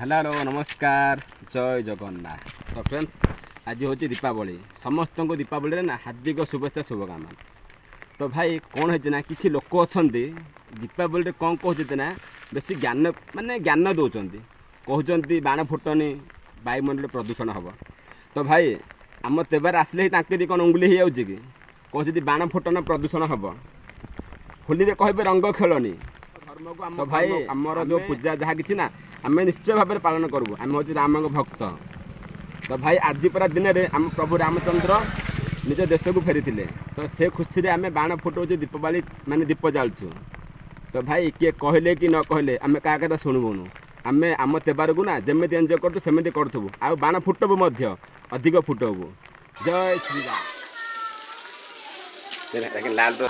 Hello नमस्कार जय जगन्नाथ। तो फ्रेंड्स आज हूँ दीपावली समस्त को दीपावली ना हार्दिक शुभेच्छा शुभकामना। तो भाई कौन है ना किसी लोक अच्छा दीपावली कौन कहते ना बेसी ज्ञान माने ज्ञान दौरान कहते बाण फुटनी वायुमंडल प्रदूषण हम। तो भाई आम तेवर आसले ही कौन उंगली हो कि कहते बाण फुटन प्रदूषण हम होली कहे रंग खेलनी धर्म को। तो भाई आमर जो पूजा जहाँ कि ना आम निश्चय भाव में पालन करूँ। आम हूँ राम भक्त। तो भाई आज पूरा दिन में आम प्रभु रामचंद्र निज देश को फेरी थे। तो से खुशी आम बाण फुटाऊ दीपावली माने दीप जालुँ। तो भाई किए कहले कि न कहले आम क्या कथा शुणुबुनु। आम आम तेबार को ना जमी एंजय करूँ सेमती करूँ आ बाण फुटबू अधिक फुटबू। जय श्री राम। लाल तो